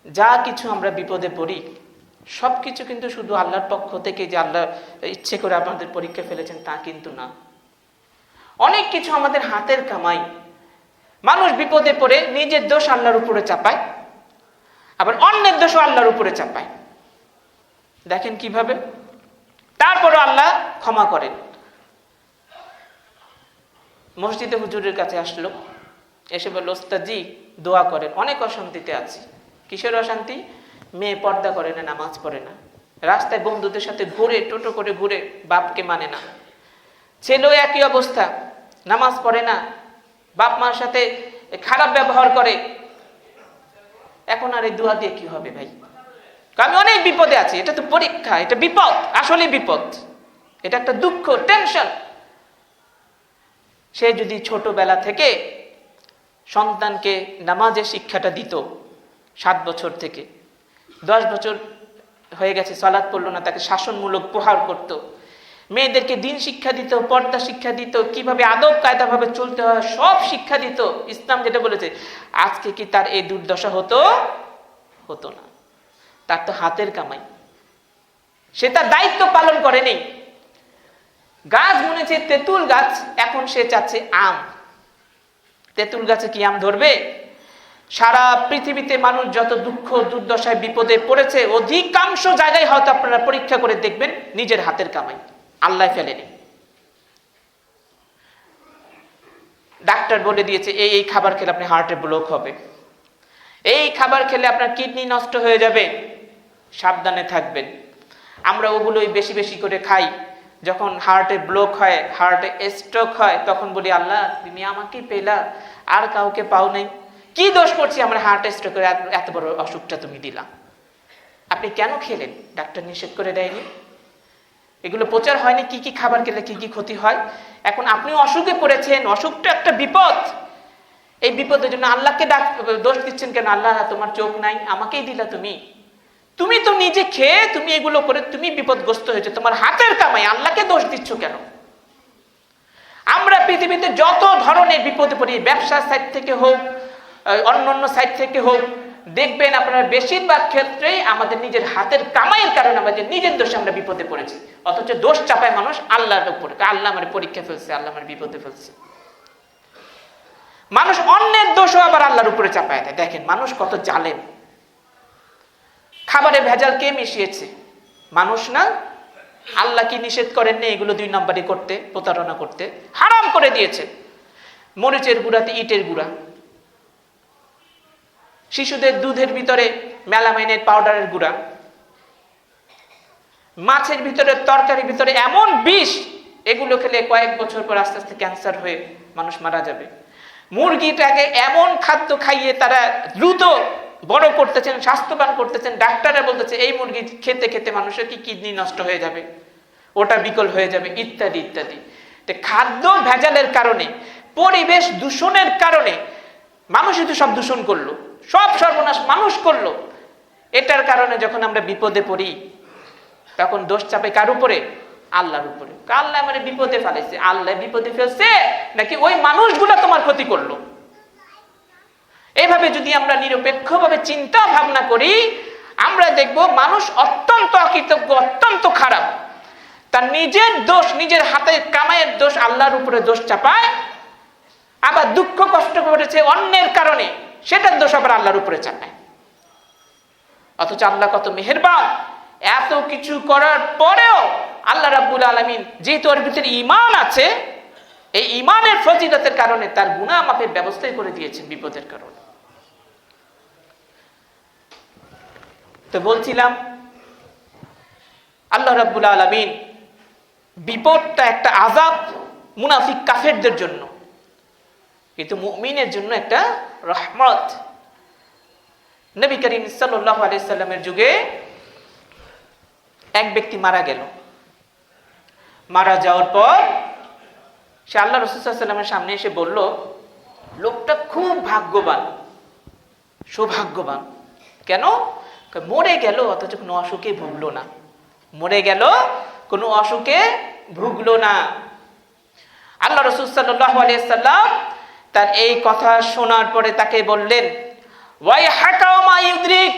যা কিছু আমরা বিপদে পড়ি সব কিছু কিন্তু শুধু আল্লাহর পক্ষ থেকে যে আল্লাহ ইচ্ছে করে আমাদের পরীক্ষা ফেলেছেন তা কিন্তু না। অনেক কিছু আমাদের হাতের কামাই। মানুষ বিপদে পড়ে নিজের দোষ আল্লাহর উপরে চাপায়, আবার অন্যের দোষও আল্লাহর উপরে চাপায়। দেখেন কিভাবে। তারপরও আল্লাহ ক্ষমা করেন। মসজিদে হুজুরের কাছে আসলো, এসে বলল, ওস্তাদজি দোয়া করেন, অনেক অশান্তিতে আছি। কিসের অশান্তি? মেয়ে পর্দা করে না, নামাজ পড়ে না, রাস্তায় বন্ধুদের সাথে ঘুরে, টোটো করে ঘুরে, বাপকে মানে না। ছেলেও একই অবস্থা, নামাজ পড়ে না, বাপ মার সাথে খারাপ ব্যবহার করে। এখন আর এই দোয়া দিয়ে কি হবে ভাই? আমি অনেক বিপদে আছি, এটা তো পরীক্ষা, এটা বিপদ, আসলে বিপদ, এটা একটা দুঃখ, টেনশন। সে যদি ছোটবেলা থেকে সন্তানকে নামাজের শিক্ষাটা দিত, 7 বছর থেকে 10 বছর হয়ে গেছে সালাত পড়লো না, তাকে শাসনমূলক প্রহার করত, মেয়েদেরকে দিন শিক্ষা দিত, পর্দা শিক্ষা দিত, কিভাবে আদব কায়দা ভাবে চলতে হয় সব শিক্ষা দিত, ইসলাম যেটা বলেছে, আজকে কি তার এই দুর্দশা হতো? হতো না। তার তো হাতের কামাই, সে তার দায়িত্ব পালন করেনি। গাছ বুনেছে তেঁতুল গাছ, এখন সে চাচ্ছে আম। তেঁতুল গাছে কি আম ধরবে? সারা পৃথিবীতে মানুষ যত দুঃখ দুর্দশায় বিপদে পড়েছে, অধিকাংশ জায়গায় হয়তো আপনারা পরীক্ষা করে দেখবেন নিজের হাতের কামাই, আল্লাহ ফেলেনি। ডাক্তার বলে দিয়েছে এই খাবার খেলে আপনি হার্টে ব্লক হবে, এই খাবার খেলে আপনার কিডনি নষ্ট হয়ে যাবে, সাবধানে থাকবেন। আমরা ওগুলোই বেশি বেশি করে খাই। যখন হার্টে ব্লক হয়, হার্টে স্ট্রোক হয়, তখন বলি, আল্লাহ তুমি আমাকে পেলা, আর কাউকে পাও নাই, কি দোষ করছি আমার হার্ট স্ট্রোক করে এত বড় অসুখটা তুমি দিলা? আপনি কেন খেলেন? ডাক্তার নিষেধ করে দেয়নি? এগুলো প্রচার হয়নি কি কি খাবার খেলে কি কি ক্ষতি হয়? এখন আপনি অসুখে পড়েছেন, অসুখটা একটা বিপদ। এই বিপদের জন্য আল্লাহকে দোষ দিচ্ছেন কেন? আল্লাহ তোমার চোখ নাই, আমাকেই দিলা তুমি। তুমি তো নিজে খেয়ে তুমি এগুলো করে তুমি বিপদগ্রস্ত হয়েছে, তোমার হাতের কামাই, আল্লাহকে দোষ দিচ্ছ কেন? আমরা পৃথিবীতে যত ধরনের বিপদে পড়ি, ব্যবসার সাইড থেকে হোক, অন্য সাইড থেকে হোক, দেখবেন আপনারা বেশিরভাগ ক্ষেত্রেই আমাদের নিজের হাতের কামাইয়ের কারণে আমাদের নিজের দোষে আমরা বিপদে পড়েছি। অথচ দোষ চাপায় মানুষ আল্লাহর উপরে, আল্লাহ আমার পরীক্ষা ফেলছে, আল্লাহ আমার বিপদে ফেলছে। মানুষ অন্যের দোষও আবার আল্লাহর উপরে চাপায় দেয়। দেখেন মানুষ কত জালেম। খাবারে ভেজাল কে মিশিয়েছে? মানুষ না? আল্লাহ কি নিষেধ করেননি এগুলো 2 নম্বরই করতে, প্রতারণা করতে? হারাম করে দিয়েছে। মরিচের গুঁড়াতে ইটের গুঁড়া, শিশুদের দুধের ভিতরে মেলামাইনের পাউডারের গুঁড়া, মাছের ভিতরে, তরকারির ভিতরে এমন বিষ, এগুলো খেলে কয়েক বছর পর আস্তে আস্তে ক্যান্সার হয়ে মানুষ মারা যাবে। মুরগিটাকে এমন খাদ্য খাইয়ে তারা দ্রুত বড় করতেছেন, স্বাস্থ্যবান করতেছেন, ডাক্তাররা বলতেছে এই মুরগি খেতে খেতে মানুষের কি কিডনি নষ্ট হয়ে যাবে, ওটা বিকল হয়ে যাবে, ইত্যাদি ইত্যাদি। তো খাদ্য ভেজালের কারণে, পরিবেশ দূষণের কারণে মানুষই তো সব দূষণ করলো, সব সর্বনাশ মানুষ করলো। এটার কারণে যখন আমরা বিপদে পড়ি তখন দোষ চাপে কার উপরে? আল্লাহর উপরে। আল্লাহ আমার বিপদে ফেলেছে, আল্লাহ বিপদে ফেলছে নাকি ওই মানুষগুলা তোমার ক্ষতি করলো? এইভাবে যদি আমরা নিরপেক্ষভাবে চিন্তা ভাবনা করি, আমরা দেখব মানুষ অত্যন্ত অকৃতজ্ঞ, অত্যন্ত খারাপ। তার নিজের দোষ, নিজের হাতের কামাইয়ের দোষ আল্লাহর উপরে দোষ চাপায়, আবার দুঃখ কষ্ট করেছে অন্যের কারণে, সেটার দোষ আবার আল্লাহর উপরে চাপায়। অথচ আল্লাহ কত মেহেরবান, এত কিছু করার পরেও আল্লাহ রাব্বুল আলামিন যেহেতু ওর ভিতরে ঈমান আছে, এই ঈমানের ফজিলতের কারণে তার গুনাহ মাফের ব্যবস্থাই করে দিয়েছেন বিপদের কারণে। তো বলছিলাম আল্লাহ রাব্বুল আলামিন বিপদটা একটা আযাব মুনাফিক কাফেরদের জন্য, কিন্তু মুমিনের জন্য একটা রহমত। নবী করিম সাল্লাল্লাহু আলাইহি সাল্লামের যুগে এক ব্যক্তি মারা গেল। মারা যাওয়ার পর সে আল্লাহ রাসূল সাল্লাল্লাহু আলাইহি সাল্লামের সামনে এসে বলল, লোকটা খুব ভাগ্যবান, সৌভাগ্যবান। কেন? মরে গেল অথচ কোনো অসুখে ভুগলো না, মরে গেল কোনো অসুখে ভুগলো না। আল্লাহ রাসূল সাল্লাল্লাহু আলাইহি সাল্লাম তার এই কথা শোনার পরে তাকে বললেন, ওয়াইহাকা মা ইউদরিক,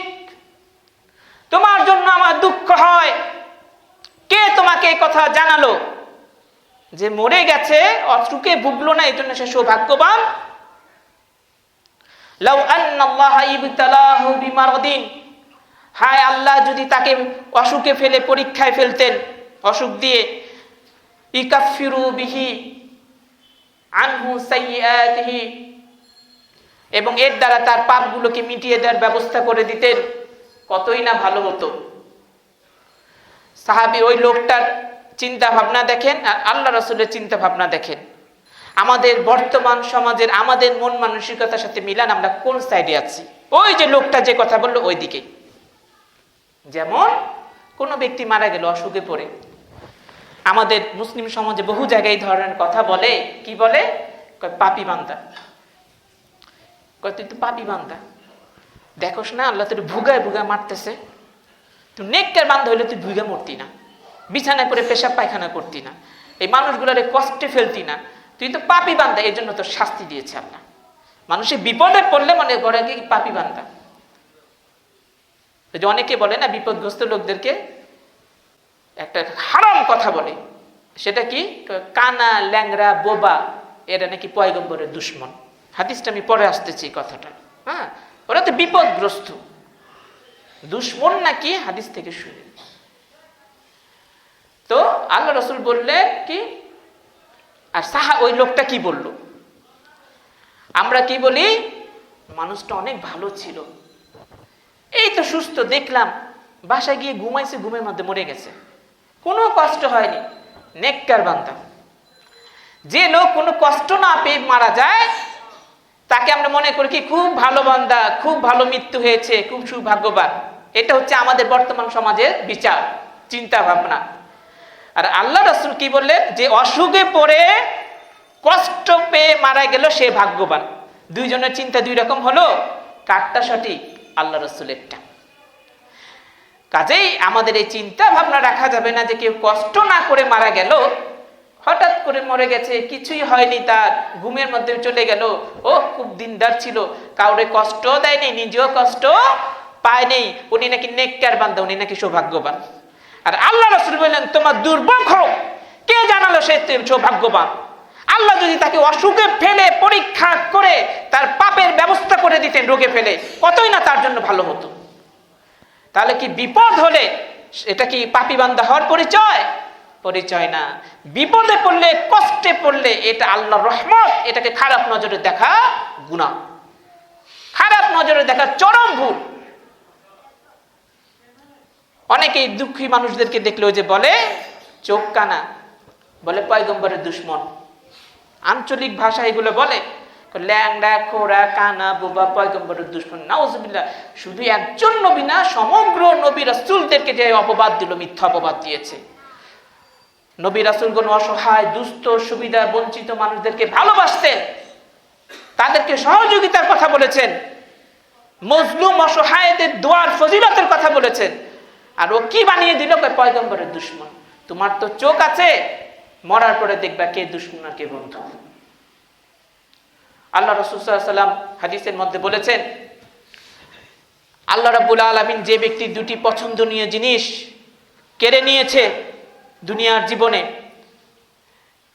যে মরে গেছে, অসুখে ভুগলো না, এই জন্য সে সৌভাগ্যবান। লাউ আন্নাল্লাহা ইবতালাহু বিমারদিন, হায় আল্লাহ যদি তাকে অসুখে ফেলে পরীক্ষায় ফেলতেন, অসুখ দিয়ে, ইকাফিরু বিহি আনহু সাইয়্যাতিহি, এবং এর দ্বারা তার পাপগুলোকে মিটিয়ে দেওয়ার ব্যবস্থা করে দিতেন, কতই না ভালো হতো। সাহাবী ওই লোকটার চিন্তা ভাবনা দেখেন আর আল্লাহ রাসূলের চিন্তা ভাবনা দেখেন। আমাদের বর্তমান সমাজের আমাদের মন মানসিকতার সাথে মিলান আমরা কোন সাইডে আছি। ওই যে লোকটা যে কথা বললো ওই দিকে। যেমন কোনো ব্যক্তি মারা গেল অসুখে পড়ে, আমাদের মুসলিম সমাজে বহু জায়গায় ধরনের কথা বলে, কি বলে? পাপী বান্দা। তুই তো পাপী বান্দা, দেখোস না আল্লাহ তোর ভুগায় ভুগায় মারতেছে, তুই নেককার বান্দা হইলে তুই ভুগা মরতি না, বিছানায় পরে পেশাব পায়খানা করতি না, এই মানুষগুলোরে কষ্টে ফেলতি না, তুই তো পাপী বান্দা, এই জন্য তোর শাস্তি দিয়েছে আল্লাহ। মানুষের বিপদে পড়লে মনে করে কি পাপী বান্দা। অনেকে বলে না বিপদগ্রস্ত লোকদেরকে একটা হারাম কথা বলে, সেটা কি? কানা, ল্যাংরা, বোবা, এরা নাকি পয়গম্বরের দুশমন। হাদিসটা আমি পরে আসতেছি কথাটা। হ্যাঁ, ওরা তো বিপদগ্রস্ত, দুশমন নাকি হাদিস থেকে শুনে। তো আল্লাহ রাসূল বললেন কি, আর ওই লোকটা কি বলল? আমরা কি বলি? মানুষটা অনেক ভালো ছিল, এই তো সুস্থ দেখলাম, বাসায় গিয়ে ঘুমাইছে, ঘুমের মধ্যে মরে গেছে, কোনো কষ্ট হয়নি, নেককার বান্দা। যে লোক কোনো কষ্ট না পেয়ে মারা যায় তাকে আমরা মনে করি কি খুব ভালো বান্দা, খুব ভালো মৃত্যু হয়েছে, খুব সৌভাগ্যবান। এটা হচ্ছে আমাদের বর্তমান সমাজের বিচার, চিন্তা ভাবনা। আর আল্লাহ রাসূল কি বললেন? যে অসুখে পড়ে কষ্ট পেয়ে মারা গেল সে ভাগ্যবান। দুইজনের চিন্তা দুই রকম হলো, কারটা সঠিক? আল্লাহ রাসূলেরটা। কাজেই আমাদের এই চিন্তা ভাবনা রাখা যাবে না যে কেউ কষ্ট না করে মারা গেল, হঠাৎ করে মরে গেছে, কিছুই হয়নি, তার ঘুমের মধ্যে চলে গেল, ও খুব দিনদার ছিল, কাউরে কষ্ট দেয়নি, নিজেও কষ্ট পায়নি, উনি নাকি নেককার বান্দা, উনি নাকি সৌভাগ্যবান। আর আল্লাহ রাসূল বললেন তোমার দুর্ভোগ হোক, কে জানালো সে সৌভাগ্যবান? আল্লাহ যদি তাকে অসুখে ফেলে পরীক্ষা করে তার পাপের ব্যবস্থা করে দিতেন, রোগে ফেলে, কতই না তার জন্য ভালো হতো। তাহলে কি বিপদ হলে এটা কি পাপী বান্দা হওয়ার পরিচয়? পরিচয় না। বিপদে পড়লে, কষ্টে পড়লে এটা আল্লাহর রহমত, এটাকে খারাপ নজরে দেখা গুনাহ, খারাপ নজরে দেখা চরম ভুল। অনেকেই দুঃখী মানুষদেরকে দেখলে ওই যে বলে চোখ কানা, বলে পয়গম্বরের দুশমন, আঞ্চলিক ভাষা এগুলো বলে, ল্যাংড়া, খোড়া, কানা, বোবা, পয়গম্বরের দুশমন। নাউজুবিল্লাহ। শুধু একজন নবী না, সমগ্র নবী রাসূলদেরকে যে অপবাদ দিল, মিথ্যা অপবাদ দিয়েছে। নবী রাসূলগণ অসহায়, দুস্থ, সুবিধা বঞ্চিত মানুষদেরকে ভালোবাসতেন, তাদেরকে সহযোগিতার কথা বলেছেন, মজলুম অসহায়দের দোয়ার ফজিলতের কথা বলেছেন। আর ও কি বানিয়ে দিল? পয়গম্বরের দুশমন। তোমার তো চোখ আছে, মরার পরে দেখবা কে দুশমন আর কে বন্ধু। আল্লাহ রাসূল সাল্লাল্লাহু আলাইহি ওয়াসাল্লাম হাদিসের মধ্যে বলেছেন, আল্লাহ রাব্বুল আলামিন যে ব্যক্তি দুটি পছন্দনীয় জিনিস কেড়ে নিয়েছে দুনিয়ার জীবনে,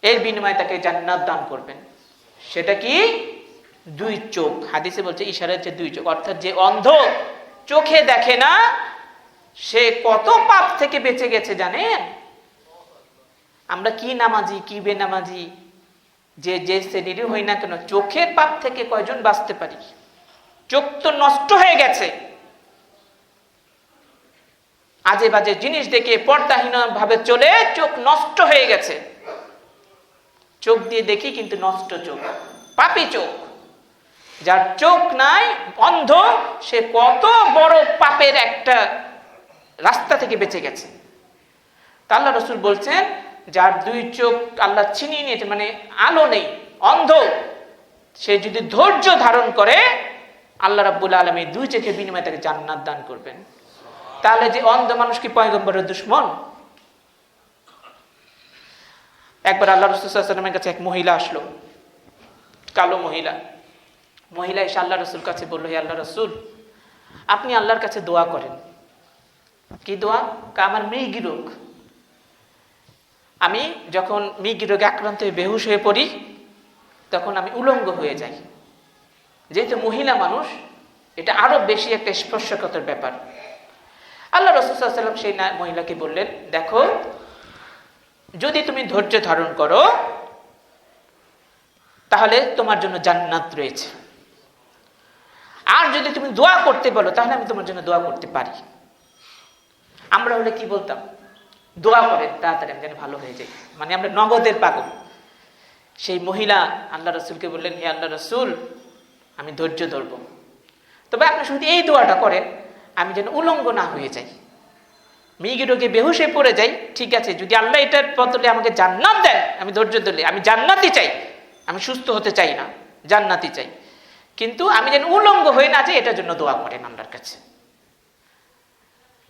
এর বিনিময়ে তাকে জান্নাত দান করবেন। সেটা কি? দুই চোখ। হাদিসে বলছে ইশারা হচ্ছে দুই চোখ, অর্থাৎ যে অন্ধ, চোখে দেখে না, সে কত পাপ থেকে বেঁচে গেছে জানেন? আমরা কি নামাজি, কি বেনামাজি, যে যে শ্রেণীরই হই না কেন, চোখের পাপ থেকে কয়জন বাঁচতে পারি? চোখ তো নষ্ট হয়ে গেছে, আজে বাজে জিনিস দেখে পর্দাহীন ভাবে চলে চোখ নষ্ট হয়ে গেছে। চোখ দিয়ে দেখি কিন্তু নষ্ট চোখ, পাপী চোখ। যার চোখ নাই, অন্ধ, সে কত বড় পাপের একটা রাস্তা থেকে বেঁচে গেছে। তা আল্লাহ রাসূল বলছেন, যার দুই চোখ আল্লাহ ছিনিয়ে নিয়েছে, মানে আলো নেই, অন্ধ, সে যদি ধৈর্য ধারণ করে, আল্লাহ রাব্বুল আলামিন দুই চোখের বিনিময়ে তাকে জান্নাত দান করবেন। তাহলে যে অন্ধ মানুষ কি পয়গম্বরের দুশমন? একবার আল্লাহ রাসূল সাল্লাল্লাহু আলাইহি ওয়াসাল্লামের কাছে এক মহিলা আসলো, কালো মহিলা। মহিলা এসে আল্লাহ রাসূল কাছে বলল, হে আল্লাহ রাসূল, আপনি আল্লাহর কাছে দোয়া করেন। কি দোয়া? আমার মৃগী রোগ, আমি যখন মৃগী রোগে আক্রান্ত হয়ে বেহুশ হয়ে পড়ি তখন আমি উলঙ্গ হয়ে যাই। যেহেতু মহিলা মানুষ, এটা আরো বেশি একটা স্পর্শকাতর ব্যাপার। আল্লাহ রাসূল সাল্লাল্লাহু আলাইহি ওয়াসাল্লাম সেই মহিলাকে বললেন, দেখো, যদি তুমি ধৈর্য ধারণ করো তাহলে তোমার জন্য জান্নাত রয়েছে, আর যদি তুমি দোয়া করতে বলো তাহলে আমি তোমার জন্য দোয়া করতে পারি। আমরা হলে কি বলতাম? দোয়া করেন তাড়াতাড়ি আমি যেন ভালো হয়ে যাই, মানে আমরা নগদের পাগল। সেই মহিলা আল্লাহ রাসূলকে বললেন, হে আল্লাহ রাসূল, আমি ধৈর্য ধরবো, তবে আপনি শুধু এই দোয়াটা করেন, আমি যেন উলঙ্গ না হয়ে যাই, মৃগী রোগে বেহুশ হয়ে পড়ে যাই। ঠিক আছে, যদি আল্লাহ এটার বদলে আমাকে জান্নাত দেন, আমি ধৈর্য ধরলে, আমি জান্নাতই চাই, আমি সুস্থ হতে চাই না, জান্নাতই চাই, কিন্তু আমি যেন উলঙ্গ হয়ে না যাই, এটার জন্য দোয়া করেন আল্লাহর কাছে।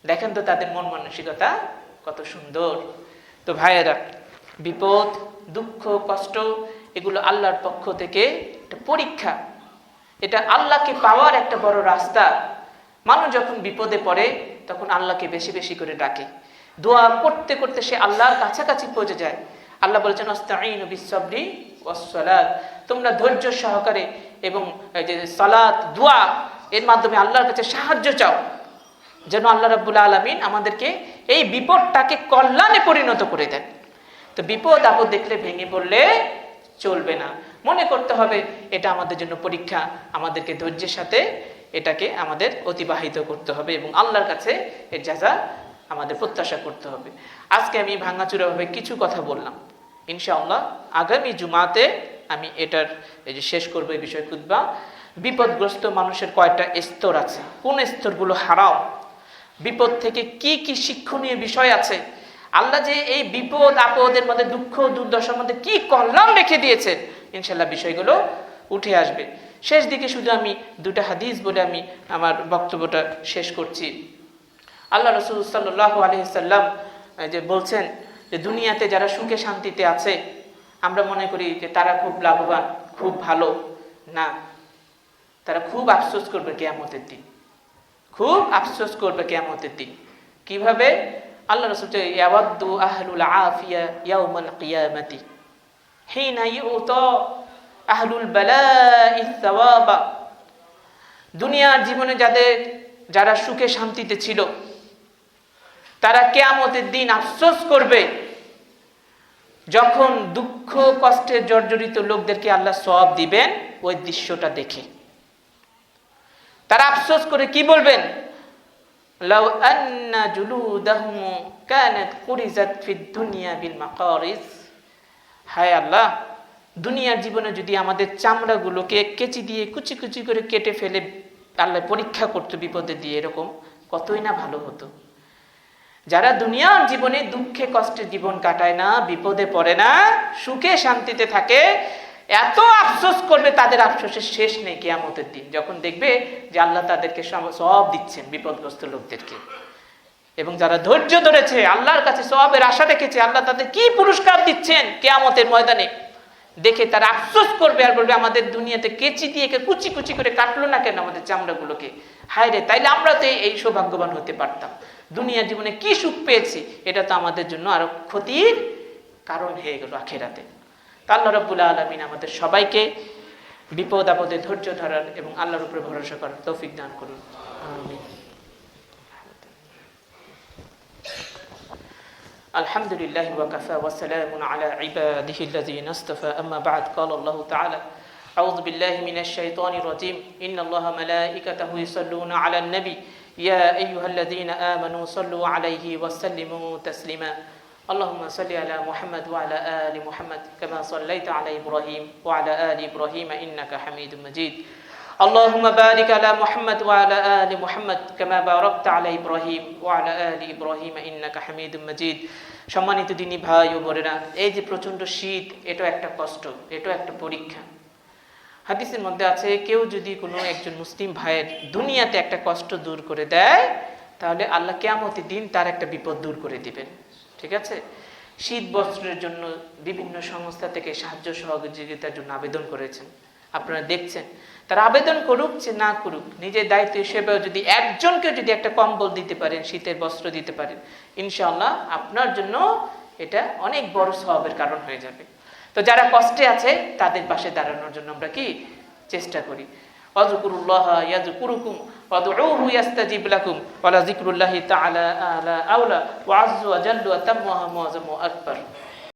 দেখেন তো তাদের মন মানসিকতা কত সুন্দর। তো ভাইয়েরা, বিপদ, দুঃখ, কষ্ট এগুলো আল্লাহর পক্ষ থেকে একটা পরীক্ষা, এটা আল্লাহকে পাওয়ার একটা বড় রাস্তা। মানুষ যখন বিপদে পড়ে তখন আল্লাহকে বেশি বেশি করে ডাকে, দোয়া করতে করতে সে আল্লাহর কাছাকাছি পৌঁছে যায়। আল্লাহ বলেছেন, আস্তাঈনু বিস-সাবরি ওয়াস-সালাত, তোমরা ধৈর্য সহকারে এবং যে সালাত, দোয়া, এর মাধ্যমে আল্লাহর কাছে সাহায্য চাও, যেন আল্লাহ রাব্বুল আলামিন আমাদেরকে এই বিপদটাকে কল্যাণে পরিণত করে দেন। তো বিপদ আপদ দেখলে ভেঙে পড়লে চলবে না, মনে করতে হবে এটা আমাদের জন্য পরীক্ষা, আমাদেরকে ধৈর্যের সাথে এটাকে আমাদের অতিবাহিত করতে হবে এবং আল্লাহর কাছে এর জাযা আমাদের প্রত্যাশা করতে হবে। আজকে আমি ভাঙাচুরাভাবে কিছু কথা বললাম, ইনশাআল্লাহ আগামী জুমাতে আমি এটার এই যে শেষ করবো এই বিষয় খুতবা। বিপদগ্রস্ত মানুষের কয়টা স্তর আছে, কোন স্তরগুলো হারাও, বিপদ থেকে কি কি শিক্ষণীয় বিষয় আছে, আল্লাহ যে এই বিপদ আপদের মধ্যে, দুঃখ দুর্দশার মধ্যে কি কল্যাণ রেখে দিয়েছেন, ইনশাআল্লাহ বিষয়গুলো উঠে আসবে। শেষ দিকে শুধু আমি দুটা হাদিস বলে আমি আমার বক্তব্যটা শেষ করছি। আল্লাহ রাসূল সাল্লাল্লাহু আলাইহি সাল্লাম যে বলছেন যে দুনিয়াতে যারা সুখে শান্তিতে আছে, আমরা মনে করি যে তারা খুব লাভবান, খুব ভালো, না, তারা খুব আফসোস করবে কিয়ামতের দিন, খুব আফসোস করবে কিয়ামতের দিন। কিভাবে? আল্লাহ রাসূল ইয়াওয়াদ্দু আহলুল আফিয়া ইয়াউমাল কিয়ামাতি হিনা ইউতা আহলুল বালা'i সাওয়াবা। দুনিয়ার জীবনে যারা সুখে শান্তিতে ছিল, তারা কিয়ামতের দিন আফসোস করবে যখন দুঃখ কষ্টে জর্জরিত লোকদেরকে আল্লাহ সওয়াব দিবেন ওই দৃশ্যটা দেখে। তারা আফসোস করে কি বলবেন? লাউ আন্না জুলুদাহুম কানাত কুরিজাত ফিদ দুনিয়া বিল মাকারিজ। হায় আল্লাহ, দুনিয়ার জীবনে যদি আমাদের চামড়াগুলোকে কেচি দিয়ে কুচি কুচি করে কেটে ফেলে আল্লাহ পরীক্ষা করতো বিপদে দিয়ে, এরকম কতই না ভালো হতো। যারা দুনিয়ার জীবনে দুঃখে কষ্টে জীবন কাটায় না, বিপদে পড়ে না, সুখে শান্তিতে থাকে, এত আফসোস করবে, তাদের আফসোসের শেষ নেই কিয়ামতের দিন, যখন দেখবে যে আল্লাহ তাদেরকে সওয়াব দিচ্ছেন বিপদগ্রস্ত লোকদেরকে। এবং যারা ধৈর্য ধরেছে, আল্লাহর কাছে সওয়াবের আশা রেখেছে, আল্লাহ তাদের কি পুরস্কার দিচ্ছেন কিয়ামতের ময়দানে দেখে তারা আফসোস করবে আর বলবে, আমাদের দুনিয়াতে কেচি দিয়ে কুচি কুচি করে কাটলো না কেন আমাদের চামড়াগুলোকে, হায় রে, তাইলে আমরা তো এই সৌভাগ্যবান হতে পারতাম, দুনিয়ার জীবনে কি সুখ পেয়েছি, এটা তো আমাদের জন্য আরো ক্ষতির কারণ হয়ে গেল আখিরাতে। আল্লাহ রাব্বুল আলামিন আমাদের সবাইকে বিপদ আপদে ধৈর্য ধরার এবং আল্লাহর উপরে ভরসা করার তৌফিক দান করুন, আমিন। আলহামদুলিল্লাহ ওয়া কাফা ওয়া সালামুন আলা ইবাদিহিল্লাযিনা ইসতাফা, আম্মা বা'দ। ক্বালা আল্লাহু তাআলা, আউযু বিল্লাহি মিনাশ শাইতানির রাজীম, ইন্নাল্লাহা মালাইকাতাহু ইউসাল্লুনা আলান নবী ইয়া আইয়ুহাল্লাযিনা আমানু সাল্লু আলাইহি ওয়া সাল্লিমু তাসলিমা। اللهم صل على محمد وعلى آل محمد كما صليت على إبراهيم وعلى آل إبراهيم إنك حميد مجيد. اللهم بارك على محمد وعلى آل محمد كما باركت على إبراهيم وعلى آل إبراهيم إنك حميد مجيد. সম্মানিত দিনী ভাই ও বোনেরা, এই যে প্রচন্ড শীত, এটা একটা কষ্ট, এটা একটা পরীক্ষা। হাদিসের মধ্যে আছে, কেউ যদি কোনো একজন মুসলিম ভাইয়ের দুনিয়াতে একটা কষ্ট দূর করে দেয়, তাহলে আল্লাহ কিয়ামতের দিন তার একটা বিপদ দূর করে দিবেন। ঠিক আছে? শীত বস্ত্রের জন্য বিভিন্ন সংস্থা থেকে সাহায্য সহযোগিতার জন্য আবেদন করেছেন, আপনারা দেখছেন। তারা আবেদন করুক যে না করুক, নিজের দায়িত্ব হিসেবে যদি একজনকে যদি একটা কম্বল দিতে পারেন, শীতের বস্ত্র দিতে পারেন, ইনশাআল্লাহ আপনার জন্য এটা অনেক বড় সওয়াবের কারণ হয়ে যাবে। তো যারা কষ্টে আছে তাদের পাশে দাঁড়ানোর জন্য আমরা কি চেষ্টা করি। ওয়াজকুরুল্লাহ ইয়াজকুরুকুম ওয়াদউহু ইস্তাজিব লাকুম ওয়া লা যিকরুল্লাহি তাআলা আলা আওলা ওয়া আযযু ওয়া জাল্লু ওয়া তাম্মু ওয়া আকবার।